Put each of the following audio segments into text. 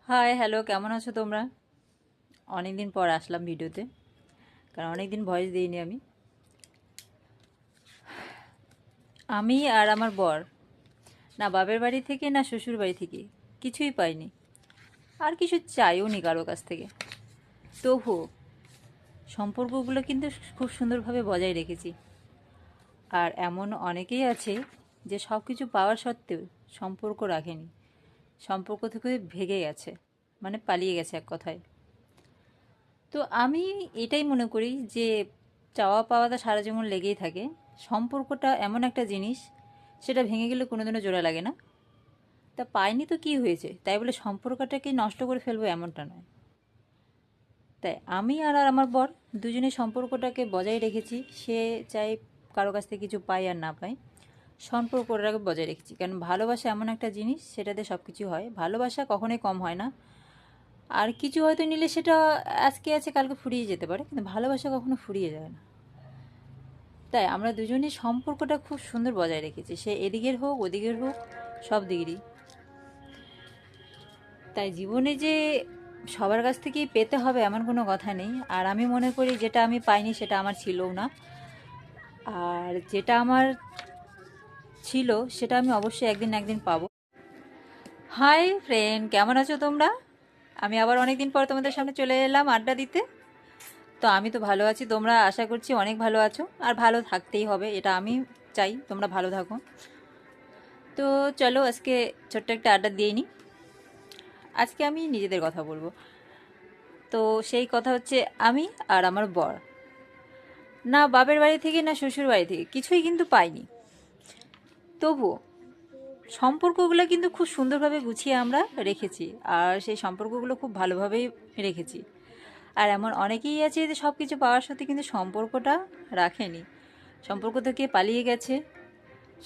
Hi hello, কেমন আছো তোমরা? অনেক দিন পর আসলাম ভিডিওতে, কারণ অনেক দিন ভয়েস দিইনি আমি। আমি আর আমার বর না বাপের বাড়ি থেকে না শ্বশুর বাড়ি থেকে কিছুই পাইনি, আর কিছু চাইও নি কারো কাছ থেকে। তবুও সম্পর্কগুলো কিন্তু খুব সুন্দরভাবে বজায় রেখেছি। আর এমন অনেকেই আছে যে সব কিছু পাওয়ার সত্ত্বেও সম্পর্ক রাখেনি, সম্পর্ক থেকে ভেগে গেছে, মানে পালিয়ে গেছে এক কথায়। তো আমি এটাই মনে করি যে চাওয়া পাওয়াটা সারা জীবন লেগেই থাকে। সম্পর্কটা এমন একটা জিনিস, সেটা ভেঙে গেলে কোনোদিনও জোড়া লাগে না। তা পাইনি তো কী হয়েছে, তাই বলে সম্পর্কটাকে নষ্ট করে ফেলবো এমনটা নয়। তাই আমি আর আর আমার বর দুজনের সম্পর্কটাকে বজায় রেখেছি। সে চাই কারো কাছ থেকে কিছু পাই আর না পাই, সম্পর্কটাকে বজায় রেখেছি। কারণ ভালোবাসা এমন একটা জিনিস, সেটাতে সব কিছু হয়। ভালোবাসা কখনোই কম হয় না। আর কিছু হয়তো নিলে সেটা আজকে আছে কালকে ফুরিয়ে যেতে পারে, কিন্তু ভালোবাসা কখনো ফুরিয়ে যায় না। তাই আমরা দুজনই সম্পর্কটা খুব সুন্দর বজায় রেখেছি, সে এদিকের হোক ওদিকের হোক, সব দিকেরই। তাই জীবনে যে সবার কাছ থেকেই পেতে হবে এমন কোনো কথা নেই। আর আমি মনে করি যেটা আমি পাইনি সেটা আমার ছিলও না, আর যেটা আমার ছিল সেটা আমি অবশ্যই একদিন না একদিন পাবো। হাই ফ্রেন্ড, কেমন আছো তোমরা? আমি আবার অনেক দিন পর তোমাদের সামনে চলে এলাম আড্ডা দিতে। তো আমি তো ভালো আছি, তোমরা আশা করছি অনেক ভালো আছো, আর ভালো থাকতেই হবে, এটা আমি চাই তোমরা ভালো থাকো। তো চলো আজকে ছোট্ট একটা আড্ডা দিয়ে নিই। আজকে আমি নিজেদের কথা বলবো। তো সেই কথা হচ্ছে, আমি আর আমার বর না বাপের বাড়ি থেকে না শ্বশুর বাড়ি থেকে কিছুই কিন্তু পাইনি। তবুও সম্পর্কগুলো কিন্তু খুব সুন্দরভাবে গুছিয়ে আমরা রেখেছি, আর সেই সম্পর্কগুলো খুব ভালোভাবেই রেখেছি। আর এমন অনেকেই আছে যে সব কিছু পাওয়ার সাথে কিন্তু সম্পর্কটা রাখেনি, সম্পর্ক থেকে পালিয়ে গেছে,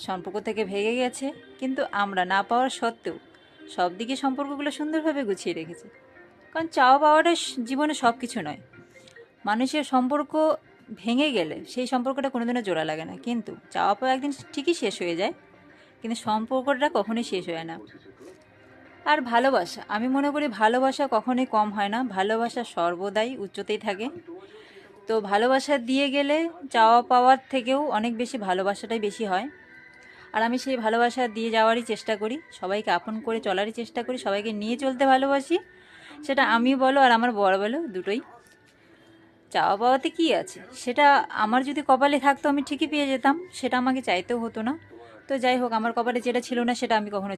সম্পর্ক থেকে ভেঙে গেছে। কিন্তু আমরা না পাওয়ার সত্ত্বেও সব দিকে সম্পর্কগুলো সুন্দরভাবে গুছিয়ে রেখেছি। কারণ চাওয়া পাওয়াটা জীবনে সব কিছু নয়। মানুষের সম্পর্ক ভেঙে গেলে সেই সম্পর্কটা কোনোদিনও জোড়া লাগে না, কিন্তু চাওয়া পাওয়া একদিন ঠিকই শেষ হয়ে যায়, কিন্তু সম্পর্কটা কখনোই শেষ হয় না। আর ভালোবাসা, আমি মনে করি ভালোবাসা কখনোই কম হয় না, ভালোবাসা সর্বদাই উচ্চতেই থাকে। তো ভালোবাসা দিয়ে গেলে চাওয়া পাওয়ার থেকেও অনেক বেশি ভালোবাসাটাই বেশি হয়। আর আমি সেই ভালোবাসা দিয়ে যাওয়ারই চেষ্টা করি, সবাইকে আপন করে চলারই চেষ্টা করি, সবাইকে নিয়ে চলতে ভালোবাসি। সেটা আমি বলো আর আমার বড় বলো, দুটোই। চাওয়া পাওয়াতে কী আছে, সেটা আমার যদি কপালে থাকতো আমি ঠিকই পেয়ে যেতাম, সেটা আমাকে চাইতেও হতো না। তো যাই হোক, আমার কপালে যেটা ছিল না সেটা আমি কখনো